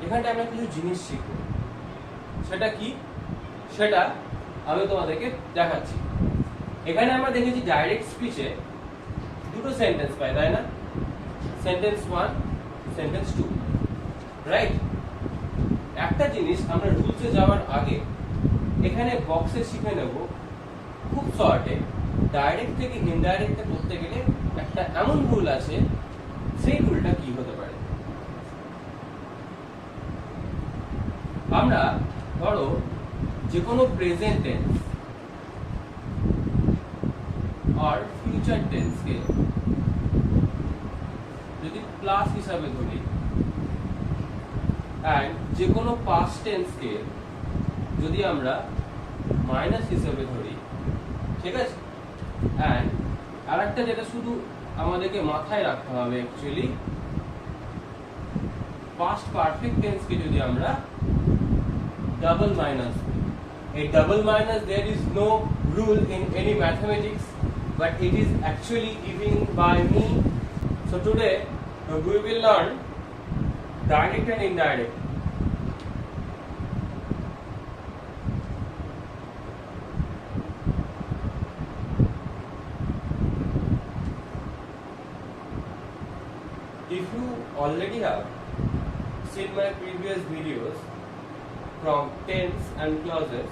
এখানে আমরা কিছু জিনিস শিখব। সেটা কি, সেটা আমি তোমাদেরকে দেখাচ্ছি। এখানে আমরা দেখেছি ডাইরেক্ট স্পিচে দুটো সেন্টেন্স পাই, তাই না? Sentence 1, sentence 2, right? একটা জিনিস আমরা রুলসে যাওয়ার আগে এখানে বক্সে শিখে নেব খুব শর্টে, ডাইরেক্ট থেকে ইনডাইরেক্টে করতে গেলে একটা এমন রুল আছে, সেই রুলটা কি হতে পারে। আমরা ধরো যে কোনো প্রেজেন্ট টেন্স আর ফিউচার টেন্সকে যদি প্লাস হিসাবে ধরি এন্ড যে কোনো পাস্ট টেন্সকে যদি আমরা মাইনাস হিসাবে ধরি, ঠিক আছে? এন্ড আরেকটা যেটা শুধু আমাদেরকে মাথায় রাখতে হবে, অ্যাকচুয়ালি পাস্ট পারফেক্ট টেন্সকে যদি আমরা double minus, a double minus there is no rule in any mathematics, but it is actually given by me. So today we will learn direct and indirect. If you already have seen my previous videos from tense and clauses,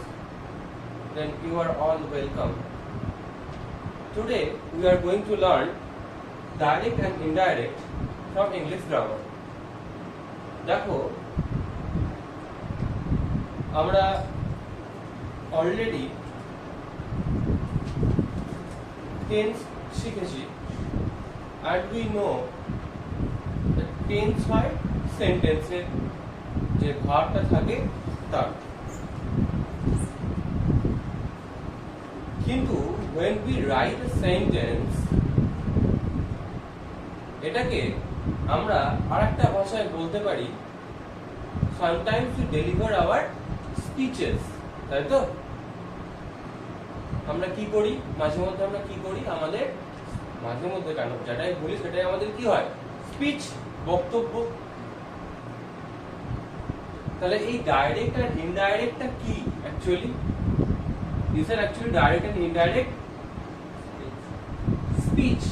then you are all welcome. Today we are going to learn direct and indirect from English grammar. দেখো, আমরা already tense শিখেছি, and we know that tense হয় সেন্টেন্সের যে ভার্বটা থাকে তার। কিন্তু when we write a sentence, এটাকে আমরা আরেকটা ভাষায় বলতে পারি sometimes we deliver our speeches, তাই তো? আমরা কি করি মাঝে মধ্যে, আমরা কি করি, আমাদের মাঝে মধ্যে কেন, যেটাই বলি সেটাই আমাদের কি হয়, স্পিচ, বক্তব্য। তাহলে এই ডাইরেক্ট আর ইনডাইরেক্টটা কি actually? These are actually direct and indirect speech.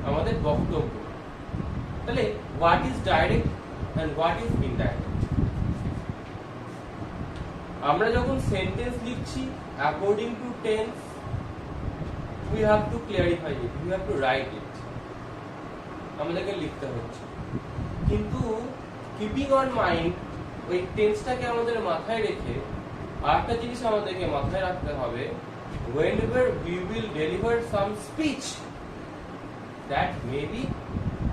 আমাদের বক্তব্য। তাহলে what is direct and what is indirect? আমরা যখন সেন্টেন্স লিখছি according to tense, we have to clarify it, we have to write it, আমাদেরকে লিখতে হচ্ছে। কিন্তু কিপিং অন মাইন্ড, ওই টেন্সটাকে আমাদের মাথায় রেখে আরেকটা জিনিস আমাদেরকে মাথায় রাখতে হবে, whenever we will deliver some speech, that may be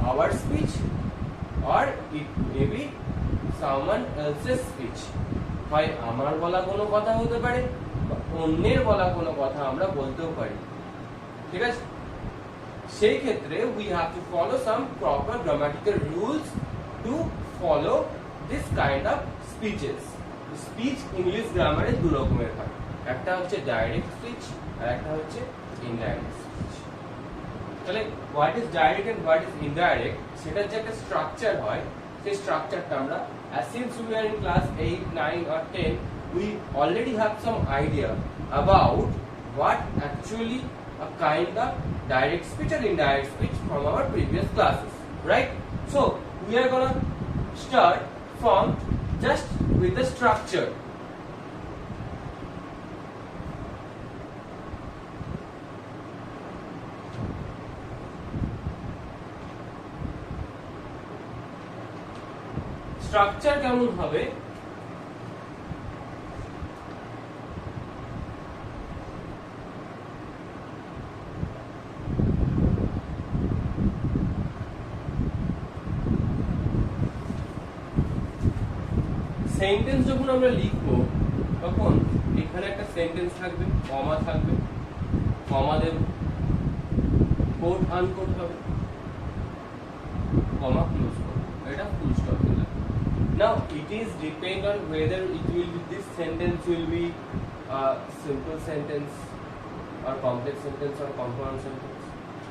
our speech or it may be someone else's speech. হয় আমার বলা কোনো কথা হতে পারে বা অন্যের বলা কোনো কথা আমরা বলতেও পারি, ঠিক আছে? সেই ক্ষেত্রে we have to follow some proper grammatical rules to follow this kind of speeches. Speech English গ্রামারে দু রকমের হয়, একটা হচ্ছে ডাইরেক্ট স্পিচ আর একটা হচ্ছে ইনডাইরেক্ট স্পিচ। তাহলে what is direct and what is indirect, সেটার যে একটা স্ট্রাকচার হয়, সেই স্ট্রাকচারটা আমরা since we are in class 8, 9 or 10, we already have some idea about what actually a kind of direct speech or indirect speech from our previous classes, right? So we are gonna start from just with the structure. Structure কেমন হবে? Sentence যখন আমরা লিখবো তখন এখানে একটা sentence থাকবে, কমা থাকবে, কমা দেব, কোট আনকোট হবে, কমা ক্লোজ করব, এটা ফুল স্টপ দিলাম। Now it is depend on whether it will be, this sentence will be a simple sentence or complex sentence or compound sentence.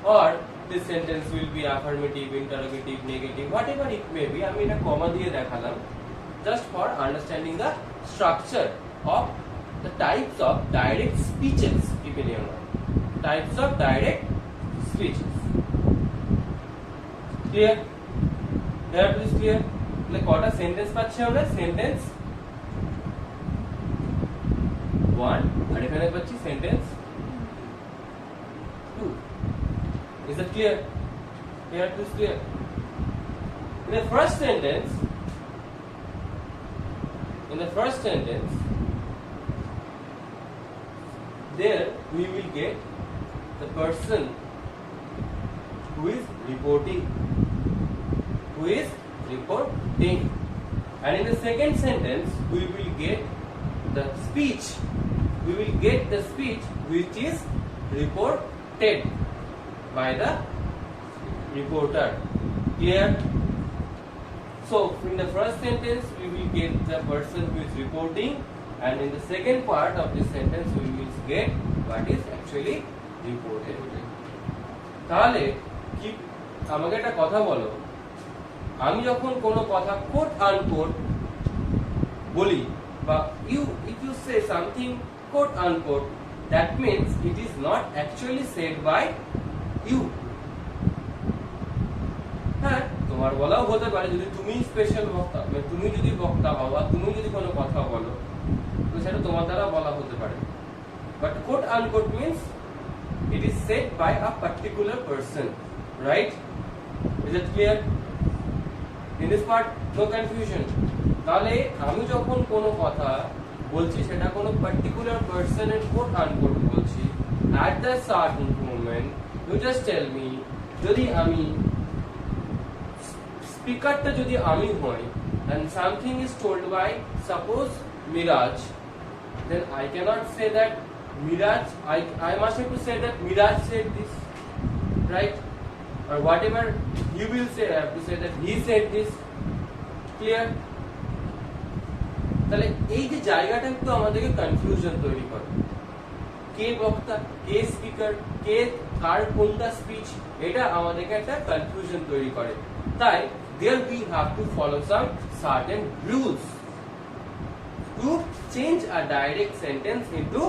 or this sentence will be affirmative, interrogative, negative, whatever it may be. আমি এটা কমা দিয়ে দেখালাম just for understanding the structure of the types of direct speeches. Keep in your mind, types of direct speeches. Clear? Here it is clear. তাহলে কটা sentence পাচ্ছি আমরা? Sentence 1 আর এখানে পাচ্ছি sentence 2. Is that clear? Here it is clear. In the first sentence, there we will get the person who is reporting, and in the second sentence we will get the speech which is reported by the reporter. Clear? So in the first sentence we will get the person who is reporting, and in the second part of this sentence we will get what is actually reported. তাহলে কি আমাকে একটা কথা বলো, আমি যখন কোনো কথা কোট আনকোট বলি বা if you say something quote unquote, that means it is not actually said by you. হ্যাঁ, তোমার বলাও হতে পারে যদি তুমি স্পেশাল বক্তা, মানে তুমি যদি বক্তা হও বা তুমি যদি কোনো কথা বলো তো সেটা তোমার দ্বারা বলা হতে পারে, but quote unquote means it is said by a particular person, right? Is it clear? In this part no confusion. তাহলে আমি যখন কোনো কথা বলছি সেটা কোনো পার্টিকুলার পারসনের কোট আনকোট বলছি, at the certain moment you just tell me, যদি আমি স্পিকারটা যদি আমি হই and something is told by suppose Miraj, then I cannot say that Miraj, I must have to say that Miraj said this, right? Or whatever you will say, I have to say that he said this. Clear? তাহলে এই যে জায়গাটা একটু আমাদেরকে confusion তৈরি করে, কে বক্তা, কে speaker, কে কার কোনটা স্পিচ, এটা আমাদেরকে একটা কনফিউশন তৈরি করে। তাই there we have to follow some certain rules to change a direct sentence into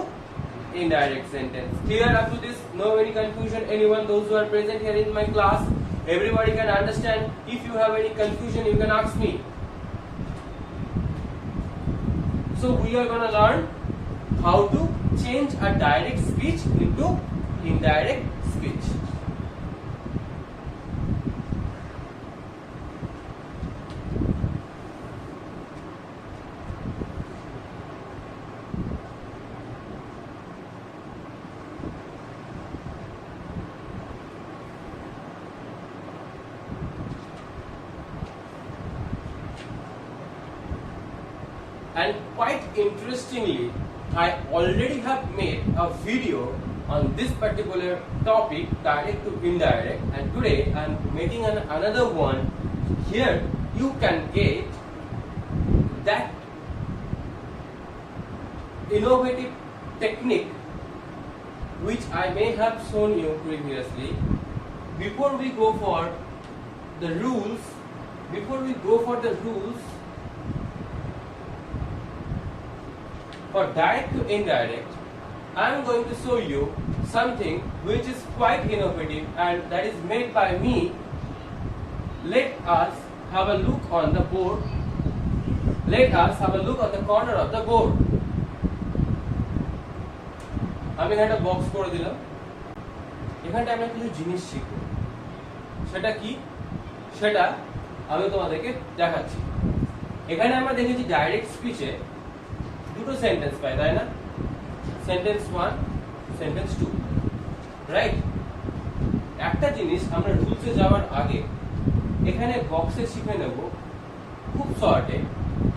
indirect sentence. Clear up to this? No any confusion? Anyone, those who are present here in my class, everybody can understand? If you have any confusion, you can ask me. So we are going to learn how to change a direct speech into indirect speech. And quite interestingly, I already have made a video on this particular topic, direct to indirect, and today I am making another one. Here you can get that innovative technique which I may have shown you previously. Before we go for the rules, for direct to indirect, I am going to show you something which is quite innovative and that is made by me. Let us have a look on the board. Let us have a look at the corner of the board. আমি একটা box করে দিলাম, এখানটা আমরা কিছু জিনিস শিখব, সেটা কি সেটা আমি তোমাদেরকে দেখাচ্ছি। এখানে আমরা দেখেছি ডাইরেক্ট স্পিচে দুটো সেন্টেন্স পাই, তাই না? Sentence 1, sentence 2, right? একটা জিনিস আমরা রুলসে যাওয়ার আগে এখানে বক্সে শিখে নেব খুব শর্টে,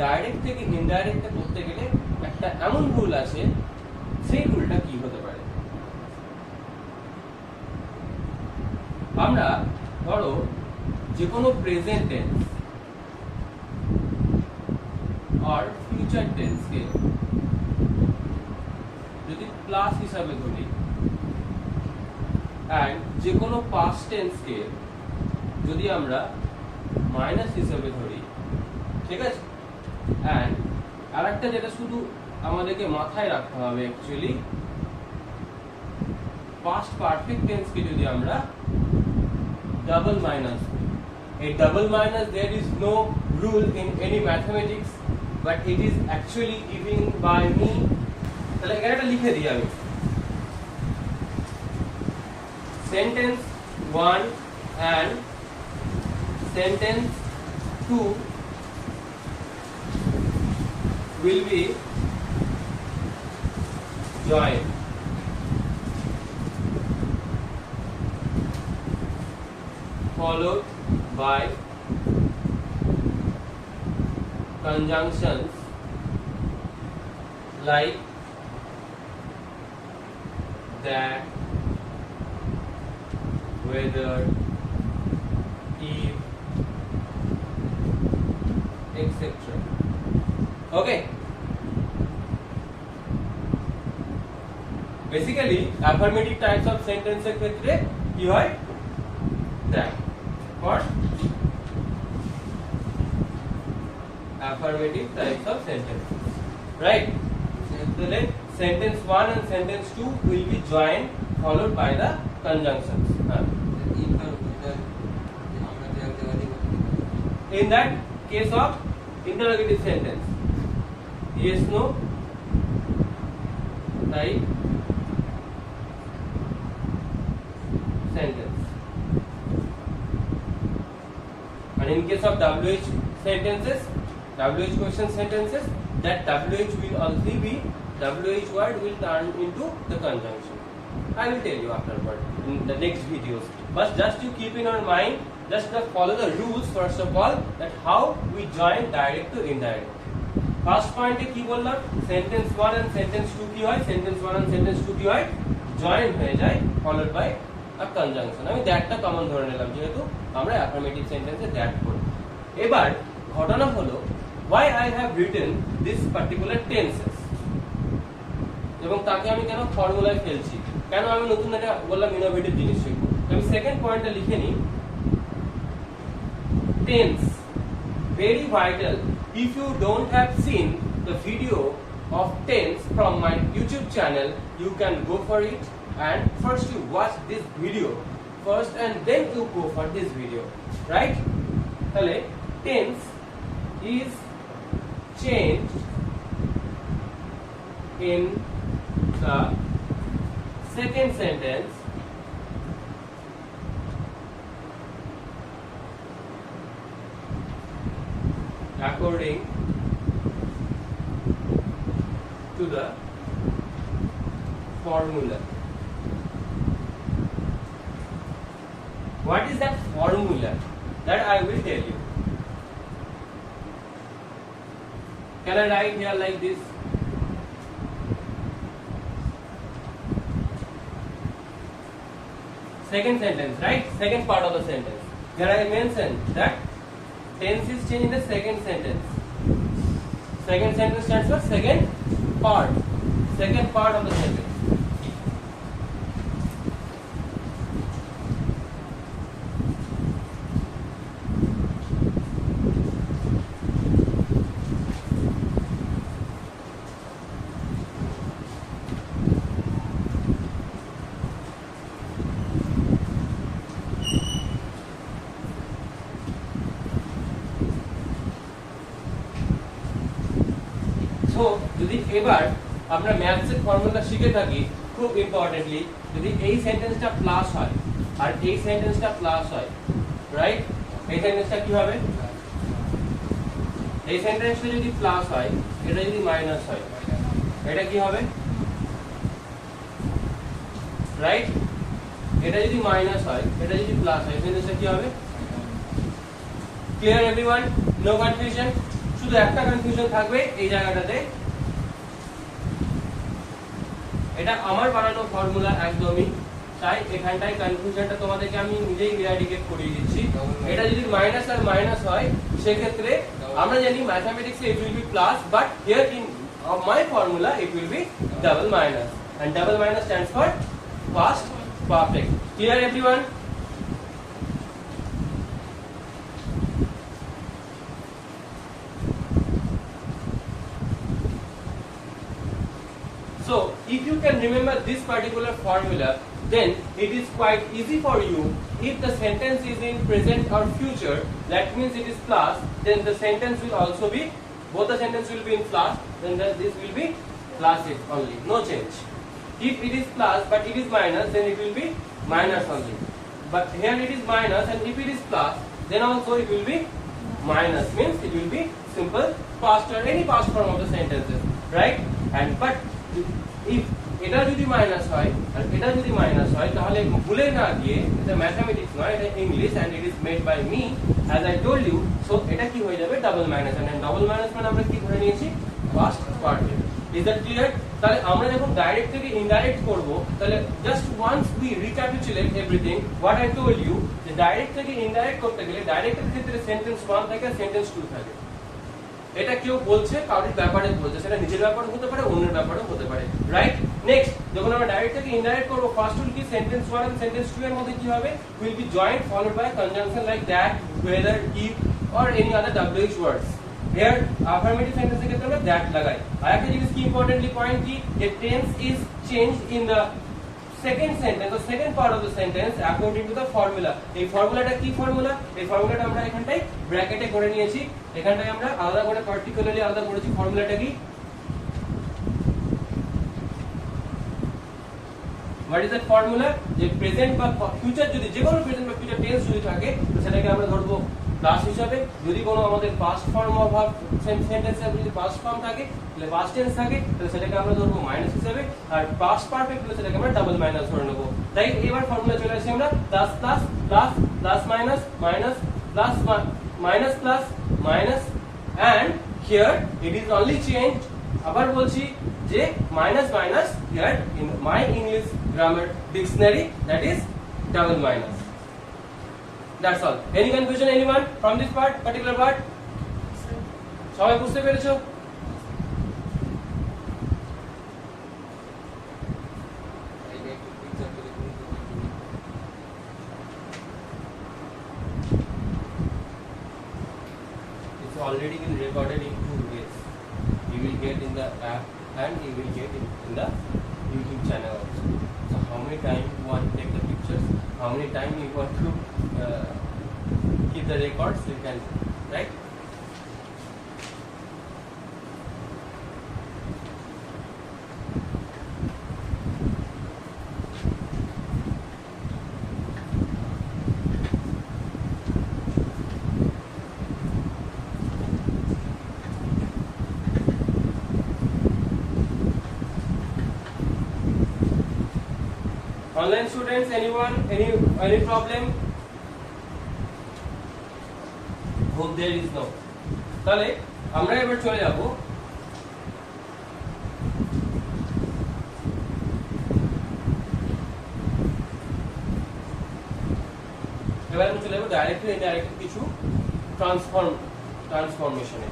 ডাইরেক্ট থেকে ইনডাইরেক্টে করতে গেলে একটা এমন রুল আছে, সেই রুলটা কি হতে পারে? আমরা ধরো যে কোনো প্রেজেন্ট টেন্স আর ফিউচার টেন্সকে যদি প্লাস হিসাবে ধরি অ্যান্ড যে কোনো পাস্ট টেন্সকে যদি আমরা মাইনাস হিসেবে ধরি, ঠিক আছে, অ্যান্ড আরেকটা যেটা শুধু আমাদেরকে মাথায় রাখতে হবে অ্যাকচুয়ালি, পাস্ট পারফেক্ট টেন্সকে যদি আমরা double minus, a double minus there is no rule in any mathematics but it is actually given by me. তাহলে এখানে একটা লিখে দিই আমি, sentence 1 and sentence 2 will be joined. Followed by conjunctions like that, whether, if, etc. Okay. Basically, affirmative types of sentence এর ক্ষেত্রে কি হয়, that for affirmative types of sentences, right? So then sentence 1 and sentence 2 will be joined followed by the conjunctions. In that case of interrogative sentence, yes, no type sentence. And in case of WH sentences, WH question sentences, that WH will only be, WH word will turn into the conjunction. I will tell you afterward in the next videos. But just you keep in your mind, just follow the rules first of all, that how we join direct to indirect. First point e ki bollam, sentence 1 and sentence 2 ki hoy, sentence 1 and sentence 2 ki hoy, join hoye jay followed by a conjunction. আমি দ্যাটটা common ধরে নিলাম যেহেতু আমরা affirmative সেন্টেন্সে that করব। এবার ঘটনা হলো why I have written this particular tenses, এবং তাকে আমি কেন ফর্মুলায় ফেলছি, কেন আমি নতুন একটা বললাম ইনোভেটিভ জিনিস শিখব। আমি সেকেন্ড পয়েন্টটা লিখে নিই, tense very vital. If you don't have seen the video of tense from my YouTube channel, you can go for it and first you watch this video first and then you go for this video, right? তাহলে tense is changed in the second sentence according to the formula. What is that formula? That I will tell you. Can I write here like this? Second sentence, right? Second part of the sentence. Here I mentioned that tense is changed in the second sentence. Second sentence stands for second part of the sentence. So যদি এবার আমরা ম্যাথসের formula শিখে থাকি, খুব importantly, যদি এই সেন্টেন্সটা plus হয় আর এই সেন্টেন্সটা প্লাস হয়, রাইট, এই সেন্টেন্সটা কি হবে, এই সেন্টেন্সটা যদি প্লাস হয়, এটা যদি মাইনাস হয়, এটা কি হবে, রাইট, এটা যদি মাইনাস হয়, এটা যদি প্লাস হয়, সেন্টেন্সটা কি হবে? Clear everyone? No confusion? শুধু একটা কনফিউশন থাকবে এই জায়গাটাতে, এটা আমার বানানো ফর্মুলা একদমই, তাই এখানটায় কনফিউশনটা তোমাদেরকে আমি নিজেই ইরাডিকেট করিয়ে দিচ্ছি। এটা যদি মাইনাস আর মাইনাস হয়, সেক্ষেত্রে আমরা জানি ম্যাথমেটিক্সে it will be plus, but here in my formula it will be double minus, and double minus stands for past perfect. Clear everyone? So if you can remember this particular formula, then it is quite easy for you. If the sentence is in present or future, that means it is plus, then the sentence will also be, both the sentence will be in plus, then this will be plus it only, no change. If it is plus but it is minus, then it will be minus only. But here it is minus, and if it is plus, then also it will be minus, means it will be simple past or any past form of the sentences, right? And but if এটা যদি minus হয় আর এটা যদি minus হয় তাহলে ভুলে না গিয়ে, এটা ম্যাথমেটিক্স নয়, এটা English and it is made by me as I told you. So এটা কি হয়ে যাবে, double minus, and double minus মানে আমরা কি ধরে নিয়েছি, past perfect. Is that clear? তাহলে আমরা যখন ডাইরেক্ট থেকে ইনডাইরেক্ট করব, তাহলে just once we recapitulate everything what I told you, যে ডাইরেক্ট থেকে ইনডাইরেক্ট করতে গেলে ডাইরেক্টের ক্ষেত্রে সেন্টেন্স 1 থাকে, সেন্টেন্স 2 থাকে। এটা কেউ বলছে কারোর ব্যাপারে বলছে, সেটা নিজের ব্যাপারে হতে পারে, অন্যের ব্যাপারেও হতে পারে, রাইট? নেক্সট, যখন আমরা ডাইরেক্ট থেকে ইনডাইরেক্ট করব, ফার্স্ট উইল কি সেন্টেন্স 1 এন্ড সেন্টেন্স 2 এর মধ্যে কি হবে, will be joint followed by conjunction like that, whether, if or any other WH words. Here affirmative sentence এর ক্ষেত্রে আমরা দ্যাট লাগাই। আর একটা জিনিস কি ইম্পর্টেন্টলি পয়েন্ট কি, যে tense is changed in the second sentence, the second part of the sentence according to the formula. এই ফর্মুলাটা কি ফর্মুলা, এই ফর্মুলাটা আমরা এখানটায় ব্র্যাকেটে করে নিয়েছি, এখানটায় আমরা আলাদা করে পার্টিকুলারলি আলাদা করেছি। ফর্মুলাটা কি, what is that formula? যে প্রেজেন্ট বা ফিউচার, যদি যে কোনো প্রেজেন্ট বা ফিউচার টেন্স যদি থাকে, তো সেটাকে আমরা ধরবো প্লাস হিসাবে। যদি কোনো আমাদের পাস্ট ফর্ম অফ সেন্টেন্স যদি পাস্ট ফর্ম থাকে, তাহলে পাস্ট টেন্স থাকে, তাহলে সেটাকে আমরা ধরবো মাইনাস হিসাবে। আর পাস্ট পারফেক্ট হলে সেটাকে আমরা ডাবল মাইনাস ধরে নেবো। তাই এবার ফর্মুলা চলে আসি আমরা, plus plus plus plus minus minus plus minus plus minus, and here it is only change. আবার বলছি যে minus minus, here in my English grammar dictionary that is double minus. That's all. Any confusion anyone from this part, particular part? সবাই বুঝতে পেরেছো? It's already been recorded in 2 ways. You will get in the app and you will get in the YouTube channel also. So how many time you want to take the pictures, how many time you want to keep the records, you can, right? Online students, anyone, any problem? Hope there is no. তাহলে আমরা এবার চলে যাব direct two indirect কিছু ট্রান্সফরমেশনে।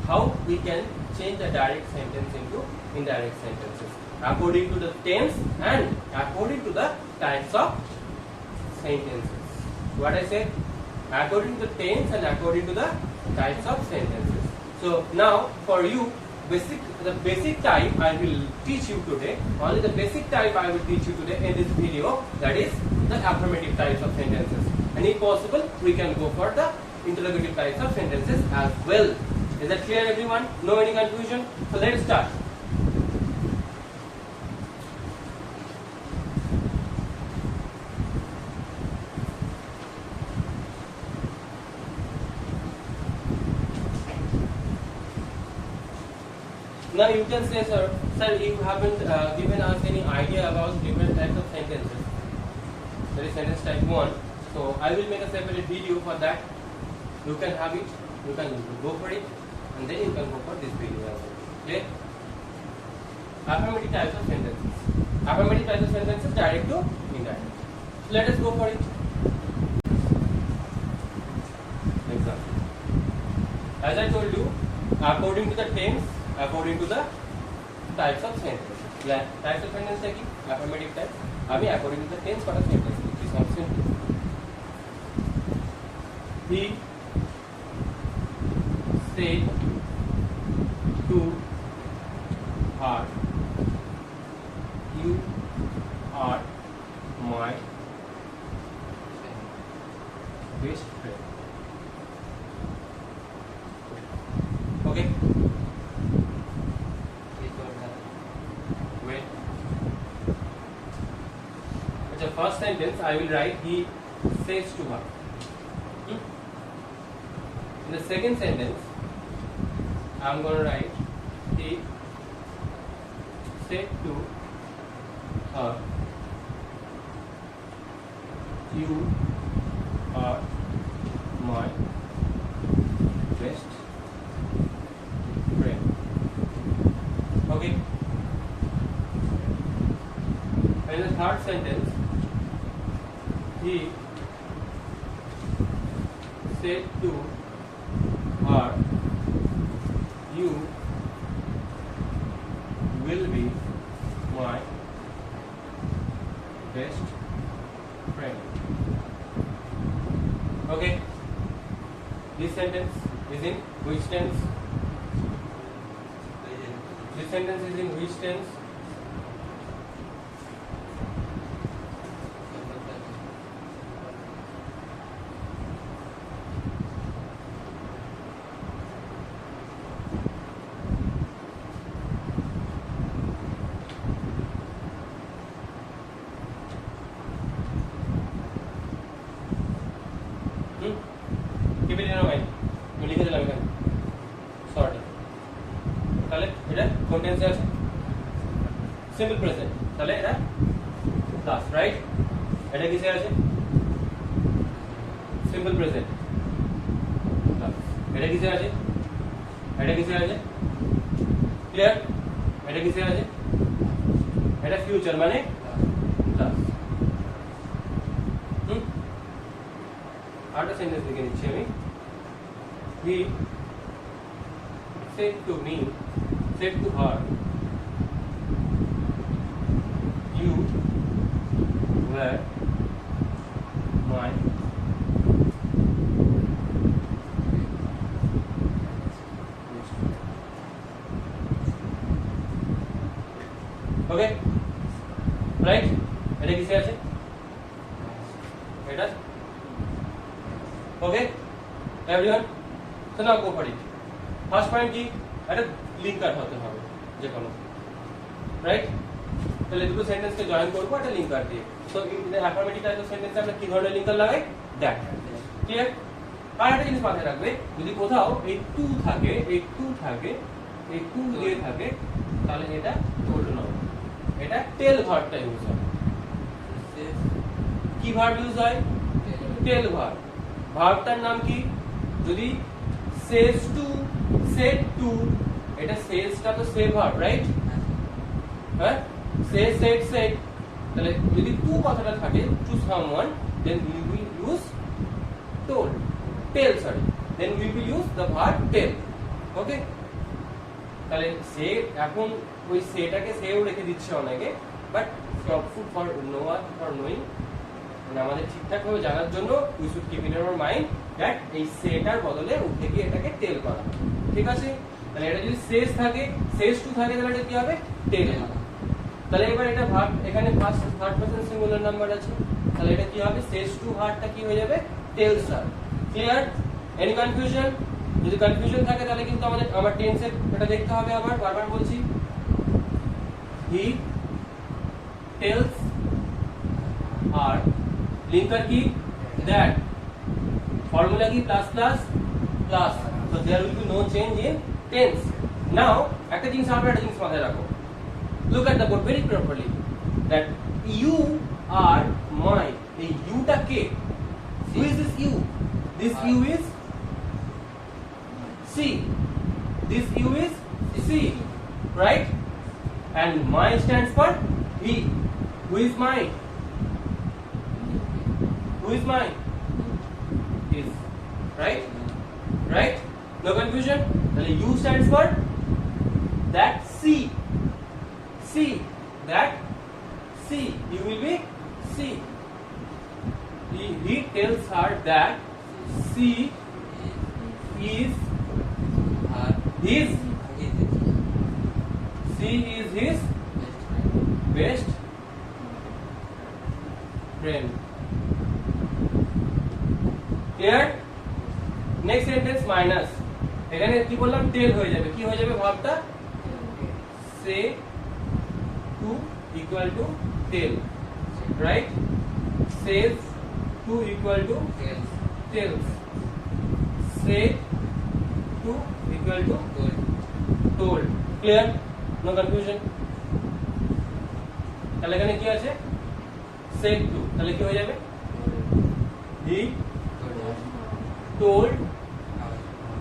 How we can change the direct sentence into indirect sentences according to the tense and according to the types of sentences. What I said, according to the tense and according to the types of sentences. So now for you, the basic type I will teach you today. Only the basic type I will teach you today in this video, that is the affirmative types of sentences. And if possible, we can go for the interrogative types of sentences as well. Is that clear everyone? No any confusion? So let's start. Now you can say, sir, you haven't given us any idea about different types of sentences. That is sentence type 1. So I will make a separate video for that. You can have it, you can go for it, and then you can go for this video as well. Okay? Affirmative types of sentences. Affirmative types of sentences, direct to indirect. So let us go for it. Example. As I told you, according to the tense, according to the types of sentences. Types of sentences are affirmative types. আমি according to the tense কটা sentence লিখছি সব sentence he said to her you are my best friend. Okay, wait. The first sentence I will write he says to her. In the second sentence I am going to write he said to her you are my best friend. Okay. And the third sentence he said to her you will be my best friend. Okay, this sentence is in which tense? This sentence is in which tense? Keep it in your mind. मैं लिखे दिलाम एखाने sorry তাহলে এটা কোন টেন্সে আছে simple present তাহলে এটা প্লাস রাইট এটা কিসে আছে সিম্পল প্রেজেন্ট প্লাস এটা কিসে আছে ক্লিয়ার এটা কিসে আছে এটা ফিউচার মানে প্লাস আরেকটা সেন্টেন্স লিখে নিচ্ছি আমি he said to her you were my okay right এটা কিসে আছে এটা okay everyone so now go for it first point কি একটা লিঙ্কার হতে হবে যে কোনো রাইট তাহলে দুটো সেন্টেন্সকে জয়েন করব একটা লিঙ্কার দিয়ে so in the affirmative type of সেন্টেন্সে আমরা কি ধরনের লিঙ্কার লাগাই দ্যাট ক্লিয়ার আর একটা জিনিস মাথায় রাখবে যদি কোথাও এই টু থাকে এই টু দিয়ে থাকে তাহলে এটা ওল্ড নাউন এটা টেল ভার্বটা ইউজ হয় কি ভার্ব ইউজ হয় টেল ভার্ব ভার্বটার নাম কি যদি says to said to এটা says টা তো say verb রাইট হ্যাঁ say said তাহলে যদি টু কথাটা থাকে to someone then we will use told then we will use the verb tell okay তাহলে সে এখন ওই সেটাকে সেও রেখে দিচ্ছে অনেকে বাট ফুড ফর নোয়া ফর নোইং মানে আমাদের ঠিকঠাক ভাবে জানার জন্য we should keep in our mind that এই সেটার বদলে উঠে গিয়ে এটাকে টেল করা ঠিক আছে তাহলে এটা যদি সেস থাকে সেস টু থাকে তাহলে এটা কি হবে টেল হবে তাহলে এবার এটা ভার্ব এখানে first third person singular number আছে তাহলে এটা কি হবে সেস টু ভার্বটা কি হয়ে যাবে টেলস আর ক্লিয়ার এনি কনফিউশন যদি কনফিউশন থাকে তাহলে কিন্তু আমার টেন্সে এটা দেখতে হবে আবার বারবার বলছি হি টেলস আর লিঙ্কার কি দ্যাট ফর্মুলা কি plus plus plus so there will be no change in tense now একটা জিনিস আমরা একটা জিনিস মাথায় রাখো look at the board very properly that you are my এই you টা কে who is this you is C this you is C right and my stands for he who is mine is right no confusion then U stands for that C that C see. You will be see. He tells her that she is his. She is his best friend. Clear? Next sentence minus. এখানে কি বললাম টেল হয়ে যাবে, কি হয়ে যাবে ভাবটা say to equal to tell, right? Says to equal to tells, say to equal to told. Clear? No confusion? তাহলে এখানে কি আছে সেড টু, তাহলে কি হয়ে যাবে হি told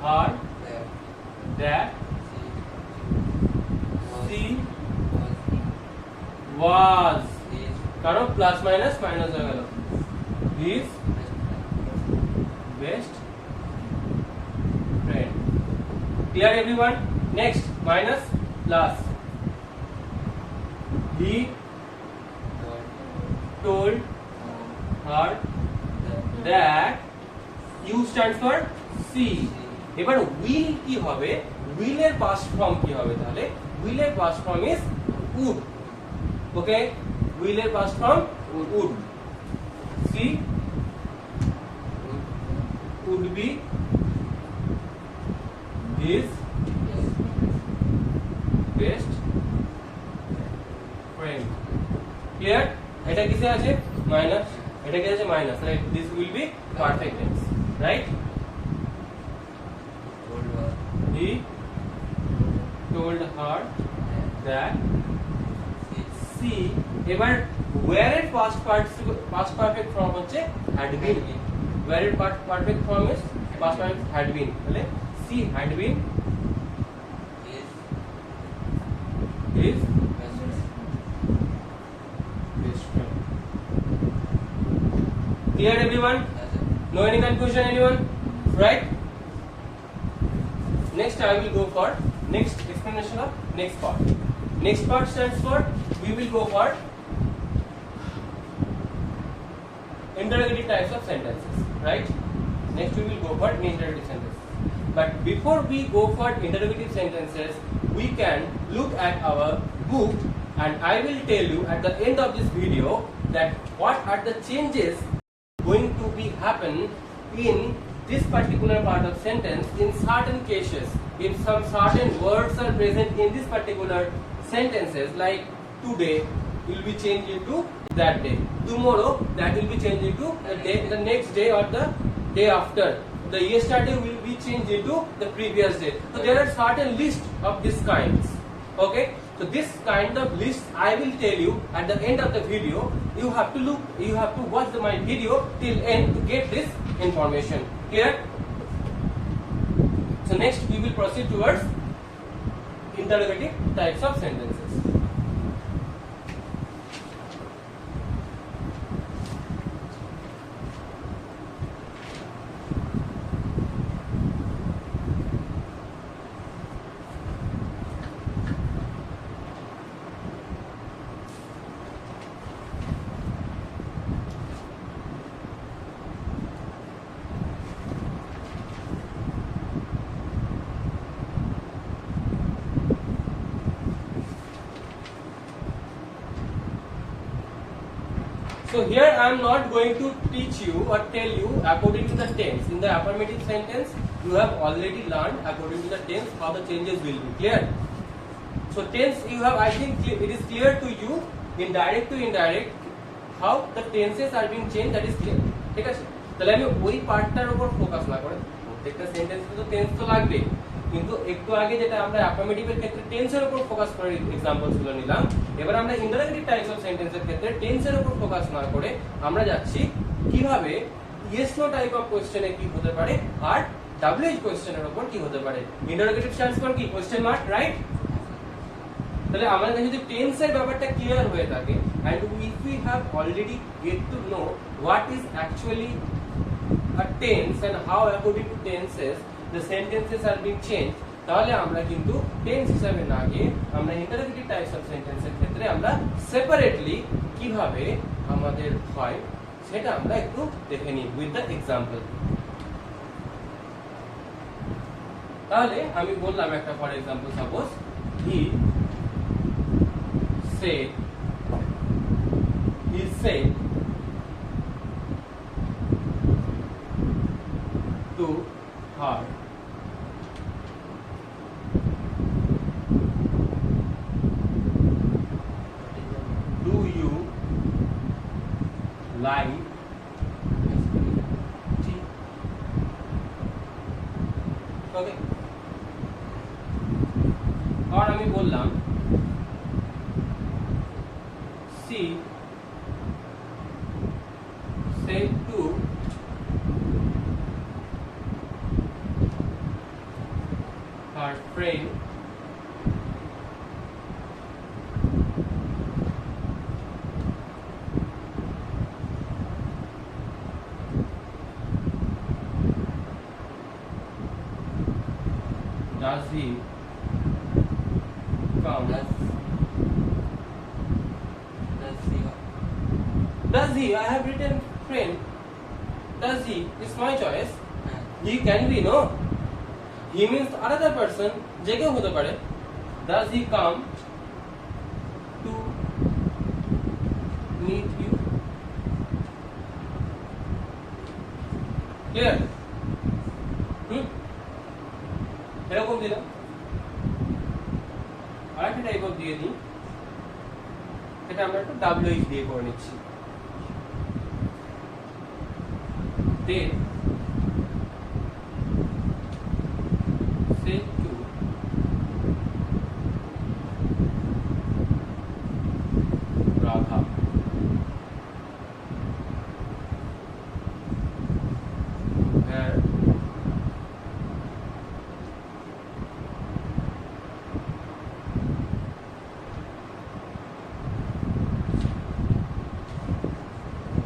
her that she was, কারণ প্লাস মাইনাস মাইনাস হয়ে গেল, his best friend. Clear everyone? Next minus plus. He told her that U stands for see. এবার will কি হবে? will এর past form কি হবে তাহলে? will এর past form is would. Okay? will এর past form would. See would be his best friend. Clear? এটা কিসে আছে মাইনাস, এটা কি আছে minus, right? This will be perfect tense, right? He told her that she, এবার where এর past perfect form হচ্ছে had been, where এর perfect form is past perfect had been, তাহলে she had been his best friend. Clear everyone? No any confusion anyone? Right? Next I will go for next explanation of next part. Next part stands for we will go for interrogative types of sentences, right? Next we will go for interrogative sentences. But before we go for interrogative sentences, we can look at our book and I will tell you at the end of this video that what are the changes going to be happen in this particular part of sentence in certain cases. If some certain words are present in this particular sentences, like today will be changed into that day, tomorrow that will be changed into the day, the next day or the day after, the yesterday will be changed into the previous day. So there are certain list of these kinds. Okay, so this kind of list I will tell you at the end of the video. You have to watch my video till end to get this information. Clear? So next we will proceed towards interrogative types of sentences. So here I am not going to teach you or tell you according to the tense. In the affirmative sentence, you have already learned according to the tense how the changes will be. Clear? So tense you have, I think it is clear to you in direct to indirect how the tenses are being changed. That is clear. ঠিক আছে? তাহলে আমি ওই পার্টটার উপর focus না করে প্রত্যেকটা সেন্টেন্সে তো টেন্স তো লাগবে, কিন্তু একটু আগে যেটা আমরা অ্যাফার্মেটিভের ক্ষেত্রে টেন্সের উপর ফোকাস করে एग्जांपल्स গুলো নিলাম, এবার আমরা ইন্টারোগেটিভ টাইপস অফ সেন্টেন্সের ক্ষেত্রে টেন্সের উপর ফোকাস না করে আমরা যাচ্ছি কিভাবে ইয়েস নো টাইপ অফ কোশ্চেনে কি হতে পারে আর ডাব্লিউএইচ কোশ্চেনের উপর কি হতে পারে। ইন্টারোগেটিভ স্ট্যান্ডস ফর কি কোশ্চেন মার্ক, রাইট? তাহলে আমাদের যদি টেন্সের ব্যাপারটা ক্লিয়ার হয়ে থাকে and if we have already get to know what is actually a tense and how according to tenses the sentences are being changed, তাহলে আমরা কিন্তু টেন্স হিসাবে না গিয়ে আমরা ইন্টারোগেটিভ টাইপস অফ সেন্টেন্সের ক্ষেত্রে আমরা সেপারেটলি কিভাবে আমাদের হয় সেটা আমরা একটু দেখে নিই উইথ দ্য এক্সাম্পল। তাহলে আমি বললাম একটা for example, suppose he said to her, do you like tea? Okay. और আমি বললাম she said to her friend, does he come? Does he? I have written friend. Does he? It's my choice. He can be, no? He means another person. যে কেউ হতে পারে. Does he come to meet you? Clear? এরকম দিলাম। আরেকটা type of দিয়ে দিই, এটা আমরা একটু WH দিয়ে করে নিচ্ছি। They say to Radha, where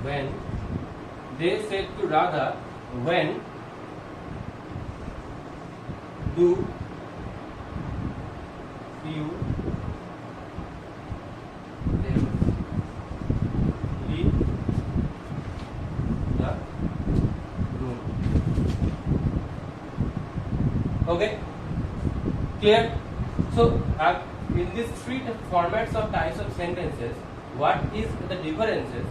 when they said to Radha, when do you leave the room? Okay, clear? So in these three formats of types of sentences, what is the differences?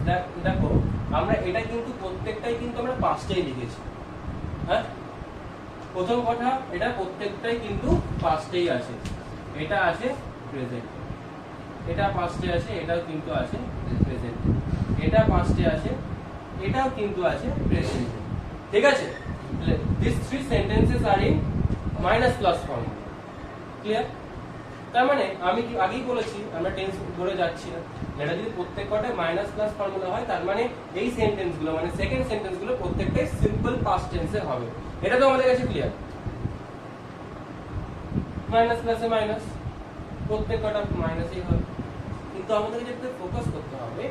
দেখো আমরা এটা কিন্তু প্রত্যেকটাই কিন্তু আমরা পাস্টেই লিখেছি। হ্যাঁ, প্রথম কথা এটা প্রত্যেকটাই কিন্তু পাস্টেই আছে। এটা আছে প্রেজেন্ট, এটা পাস্টে আছে, এটাও কিন্তু আছে প্রেজেন্ট, এটা পাস্টে আছে, এটাও কিন্তু আছে প্রেজেন্ট। ঠিক আছে, this three sentences are in minus plus form. Clear? তার মানে আমি কি আগেই বলেছি আমরা টেন্স ধরে যাচ্ছি না, এটা যদি প্রত্যেক কটা মাইনাস প্লাস ফর্মুলা হয় তার মানে এই সেন্টেন্সগুলো মানে সেকেন্ড সেন্টেন্সগুলো প্রত্যেকটাই সিম্পল পাস্ট টেন্সে হবে। এটা তো আমাদের কাছে ক্লিয়ার। মাইনাস প্লাসে মাইনাস, প্রত্যেক কটা মাইনাসই হবে, কিন্তু আমাদের যেটা ফোকাস করতে হবে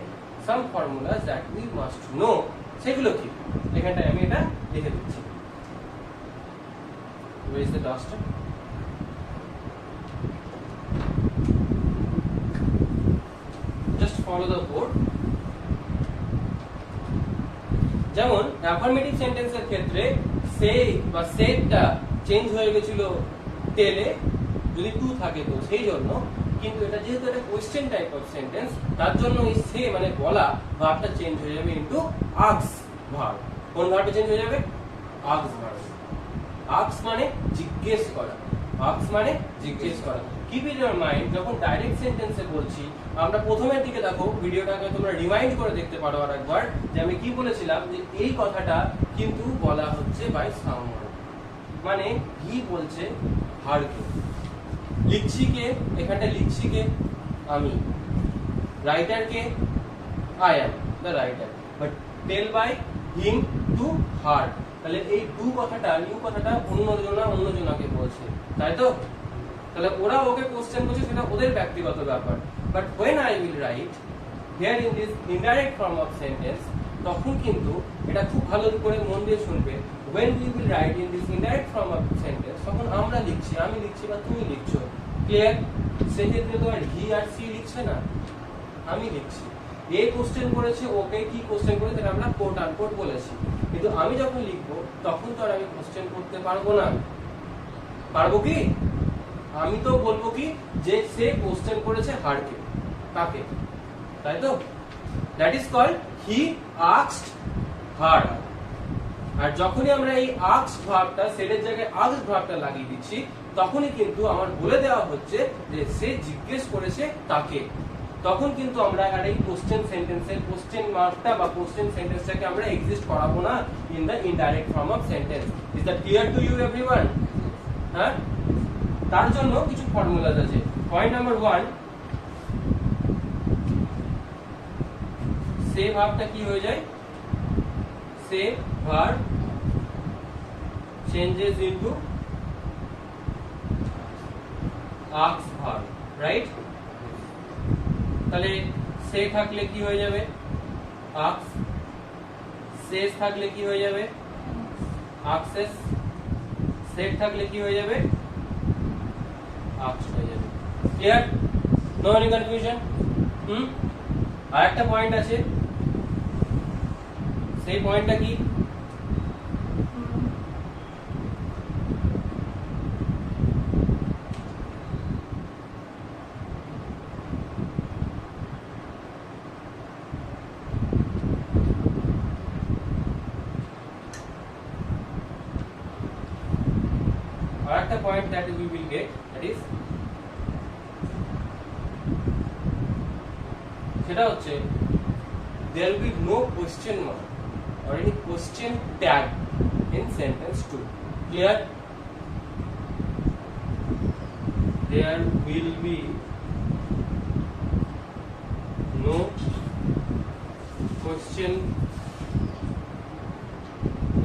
some formulas that we must know, সেগুলো কি এখানটায় আমি এটা লিখে দিচ্ছি। Where is the duster? Just follow the board. যেমন অ্যাফার্মেটিভ সেন্টেন্সের ক্ষেত্রে সে বা সেটটা চেঞ্জ হয়ে গেছিল টেলে, যদি টু থাকে তো সেই জন্য, কিন্তু এটা যেহেতু একটা কোশ্চেন টাইপ অফ সেন্টেন্স তার জন্য এই সে মানে বলা ভার্বটা চেঞ্জ হয়ে যাবে ইনটু আস্ক ভার্ব। কোন ভার্বটা চেঞ্জ হয়ে যাবে? Ask verb. আস্ক মানে জিজ্ঞেস করা, আস্ক মানে জিজ্ঞেস করা। কিপ ইন ইওর মাইন্ড, যখন ডাইরেক্ট সেন্টেন্সে বলছি আমরা প্রথমের দিকে দেখো ভিডিওটাকে তোমরা রিমাইন্ড করে দেখতে পারো আর একবার, যে আমি কি বলেছিলাম যে এই কথাটা কিন্তু বলা হচ্ছে বাই সামওয়ান, মানে হি বলছে হারকে। লিখছি কে? এখানটা লিখছি কে? আমি। রাইটার কে? I am the writer, but tell by him to her. তাহলে এই টু কথাটা, ইউ কথাটা অন্যজনাকে বলছে, তাই তো? তাহলে ওরা ওকে কোশ্চেন করছে, সেটা ওদের ব্যক্তিগত ব্যাপার। But when I will write here in this indirect form of sentence, তখন কিন্তু এটা খুব ভালো করে মন দিয়ে শুনবে। when we will write in this indirect form of sentence, তখন আমরা লিখছি, আমি লিখছি বা তুমি লিখছো। ক্লিয়ার? সেক্ষেত্রে তো আর হি আর সি লিখছে না, আমি লিখছি। এ কোশ্চেন করেছে, ওকে কি কোশ্চেন করেছে সেটা আমরা কোট আনকোট বলেছি, কিন্তু আমি যখন লিখবো তখন তো আর আমি কোশ্চেন করতে পারবো না। পারবো কি? আমি তো বলবো কি যে সে কোশ্চেন করেছে হারকে, তাকে, তাই তো? That is called he asked her. আর যখনই আমরা এই আস্কড ভার্বটা সেডের জায়গায় আস্কড ভার্বটা লাগিয়ে দিচ্ছি, তখনই কিন্তু আমার বলে দেওয়া হচ্ছে যে সে জিজ্ঞেস করেছে তাকে। তখন কিন্তু আমরা আর এই কোশ্চেন সেন্টেন্সের কোশ্চেন মার্কটা বা কোশ্চেন সেন্টেন্সটাকে আমরা এক্সিস্ট করাবো না in the indirect form of sentence. Is that clear to you everyone? হ্যাঁ, তার জন্য কিছু ফর্মুলাস আছে। পয়েন্ট নাম্বার 1, সে ভার্বটা কি হয়ে যায়? Say verb changes into ask verb, right? তাহলে সে থাকলে কি হয়ে যাবে? আস্ক। সেজ থাকলে কি হয়ে যাবে? আস্কসেস। সেড থাকলে কি হয়ে যাবে? আস্কড হয়ে যাবে। ক্লিয়ার? No any confusion? আর একটা পয়েন্ট আছে, সেই পয়েন্টটা কি? আর একটা point that we will get, that is সেটা হচ্ছে there will be no question mark or any question tag in sentence 2. Clear? There will be no question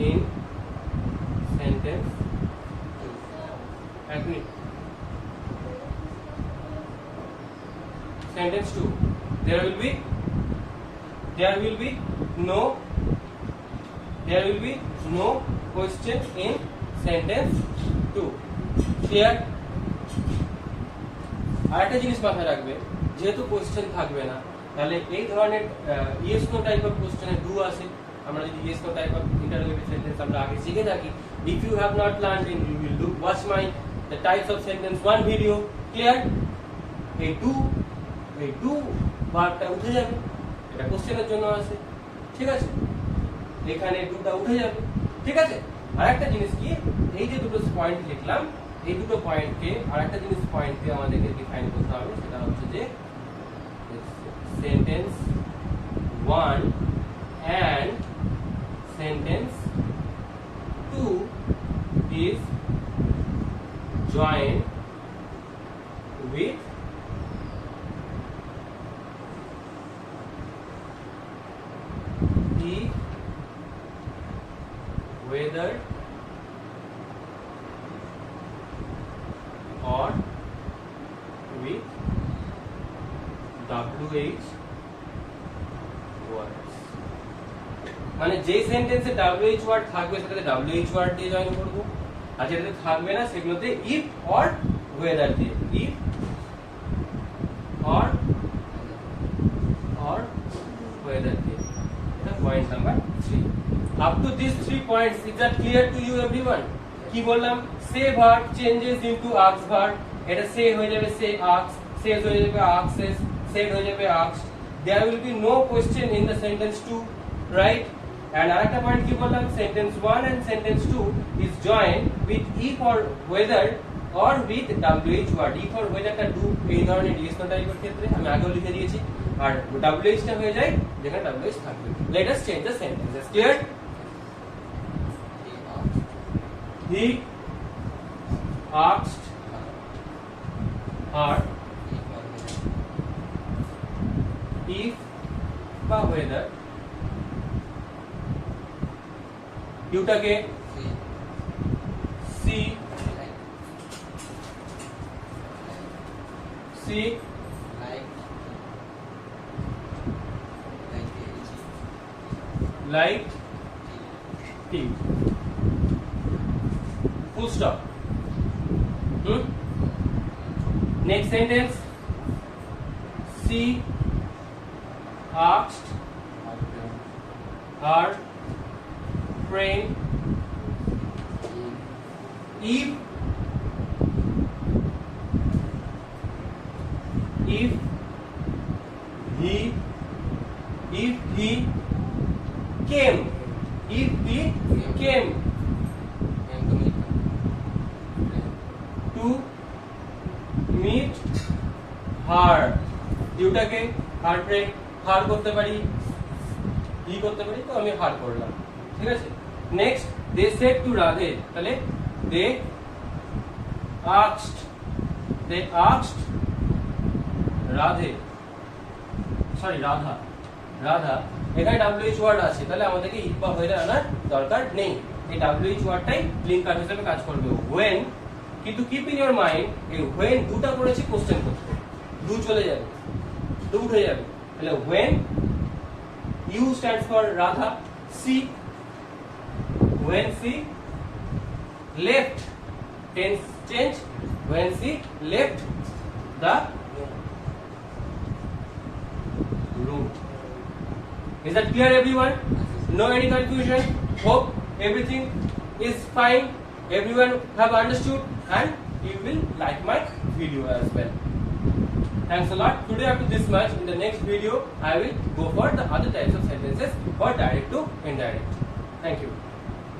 in sentence. Agree? Sentence 2. There will be no question in sentence 2. Clear? আর একটা জিনিস মাথায় রাখবে, যেহেতু question থাকবে না, তাহলে এই ধরনের ইয়েস নো টাইপ অফ কোশ্চেনে ডু আসে। আমরা যদি yes no type of interrogative sentence আমরা আগে শিখে থাকি, if you have not learned then you will do watch my the types of sentence 1 video. Clear? এই ডু ভার্বটা উঠে যাবে, এটা কোশ্চেনের জন্য আসে, ঠিক আছে? এখানে ডুটা উঠে যাবে, ঠিক আছে? আর একটা জিনিস কি, এই যে দুটো পয়েন্ট লিখলাম, এই দুটো পয়েন্টকে আর একটা জিনিস পয়েন্টকে আমাদেরকে ডিফাইন করতে হবে, সেটা হচ্ছে যে sentence 1 and sentence 2 is joined with the whether or with WH words. মানে যে সেন্টেন্সে WH ওয়ার্ড থাকবে সেটাতে WH ওয়ার্ড দিয়ে জয়েন করব, আর যেটাতে থাকবে না সেগুলোতে if or whether দিয়ে, if or whether দিয়ে। এটা point number 3। Up to this 3 points, is that clear to you everyone? কি বললাম? Say verb changes into ask verb, এটা সে হয়ে যাবে সে আস্ক, সেজ হয়ে যাবে আস্কসেস, সেড হয়ে যাবে asked. There will be no question in the sentence 2, right? And আরেকটা পয়েন্ট কি বললাম? Sentence 1 and sentence 2 is joined with if or whether or with WH word. if or whether টা do এই ধরনের yes no টাইপের ক্ষেত্রে আমি আগেও লিখে দিয়েছি, আর WH টা হয়ে যায় যেখানে WH থাকবে। Let us change the sentences. Clear? He asked her if বা whether ইউটাকে C like tea, full stop. Next sentence, she asked her friend if he came to meet her দুটাকে her friend her করতে পারি ই করতে পারি তো আমি her করলাম ঠিক আছে next they said to Radhe তাহলে they asked রাধে রাধা এখানে WH ওয়ার্ড আছে তাহলে আমাদেরকে ইফ বা হয়ে আনার দরকার নেই এই WH ওয়ার্ডটাই লিঙ্কার হিসেবে কাজ করবে when কিন্তু কিপ ইন ইওর মাইন্ড এই when দুটা করেছি কোশ্চেন করতে দু চলে যাবে দু উঠে যাবে তাহলে when U stands for Radha when she left tense change when she left the room. Is that clear everyone? No any confusion? Hope everything is fine. Everyone have understood and you will like my video as well. Thanks a lot. Today up to this much. In the next video I will go for the other types of sentences for direct to indirect. Thank you.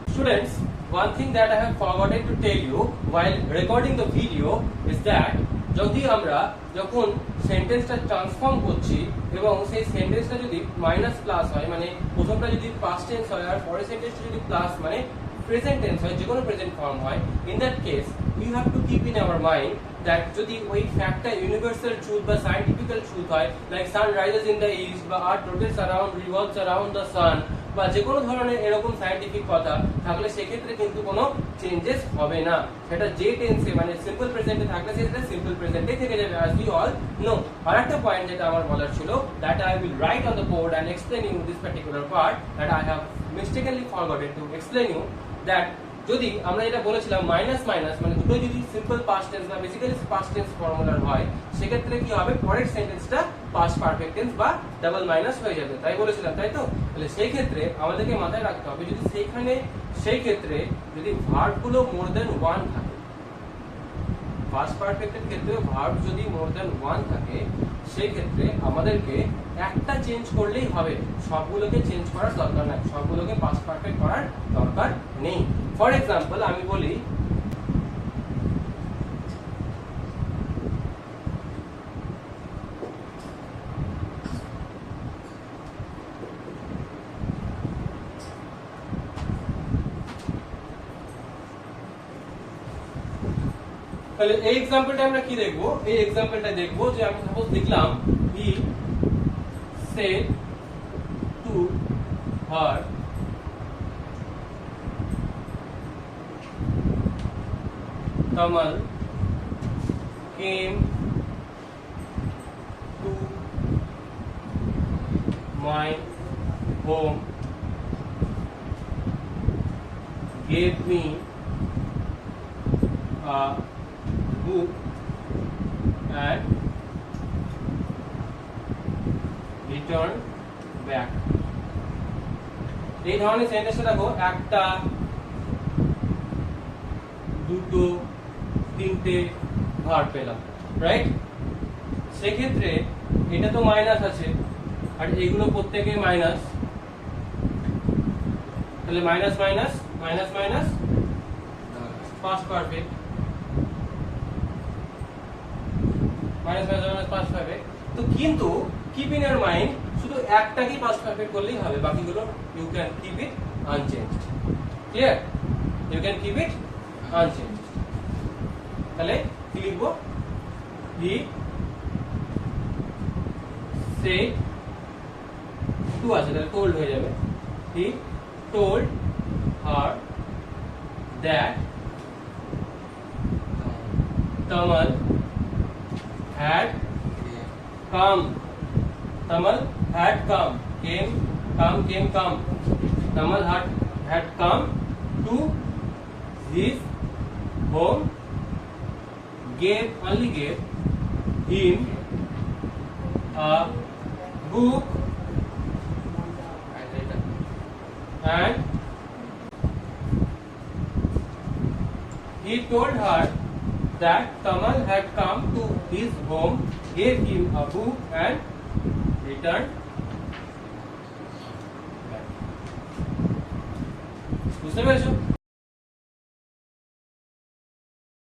Students, one thing that I have forgotten to tell you while recording the video is that যদি আমরা যখন সেন্টেন্সটা transform করছি এবং সেই সেন্টেন্সটা যদি minus plus হয় মানে প্রথমটা যদি পাস্ট টেন্স হয় আর পরের সেন্টেন্সটা যদি প্লাস মানে প্রেজেন্ট টেন্স হয় যে কোনো প্রেজেন্ট ফর্ম হয় in that case we have to keep in our mind that যদি ওই ফ্যাক্টটা ইউনিভার্সাল ট্রুথ বা সায়েন্টিফিক্যাল ট্রুথ হয় like sun rises in the east বা earth rotates around revolves around the sun বা যে কোনো ধরনের এরকম সায়েন্টিফিক কথা থাকলে সেক্ষেত্রে কিন্তু কোনো চেঞ্জেস হবে না সেটা যে টেন্সে মানে সিম্পল প্রেজেন্টে থাকলে সেটা সিম্পল প্রেজেন্টে থেকে যাবে as we all know আরেকটা পয়েন্ট যেটা আমার বলার ছিল that I will write on the board and explain you this particular part that I have mistakenly forgotten to explain you that যদি আমরা এটা বলেছিলাম মাইনাস মাইনাস মানে দুটো যদি সিম্পল পাস্ট টেন্স না বেসিক্যালি পাস্ট টেন্স ফর্মুলার হয় সেক্ষেত্রে কি হবে পরের সেন্টেন্সটা পাস্ট পারফেক্ট টেন্স বা ডাবল মাইনাস হয়ে যাবে তাই বলেছিলাম তাই তো তাহলে সেই ক্ষেত্রে আমাদেরকে মাথায় রাখতে হবে যদি সেই ক্ষেত্রে যদি ভার্ব গুলো মোর দ্যান 1 থাকে পাস্ট পারফেক্টের ক্ষেত্রে ভার্ব যদি মোর দ্যান 1 থাকে সেই ক্ষেত্রে আমাদেরকে একটা চেঞ্জ করলেই হবে সবগুলোকে চেঞ্জ করার দরকার নাই সবগুলোকে পাস্ট পারফেক্ট করার দরকার নেই ফর এক্সাম্পল আমি বলি তাহলে এই एग्जांपलটা আমরা কি দেখব এই एग्जांपलটা দেখব যে আমি সাপোজ লিখলাম he said to her Kamal came to my home gave me a book and return back এই ধরনের সেন্টেন্সটা দেখো একটা দুটো তিনটে ভার্ব পেলাম রাইট সেক্ষেত্রে এটা তো মাইনাস আছে আর এগুলো প্রত্যেকই মাইনাস তাহলে minus minus minus minus past perfect minus minus past perfect তো কিন্তু কিপ ইন ইওর মাইন্ড শুধু একটাকেই পাস্ট পারফেক্ট করলেই হবে বাকিগুলো you can keep it unchanged clear you can keep it unchanged তাহলে কি লিখবো হি said টু আছে তাহলে told হয়ে যাবে he told her that Tamal had come Tamal had come came Tamal had come to his home only gave him a book and he told her that Kamal had come to his home, gave him a book and returned back. বুঝতে পেরেছো?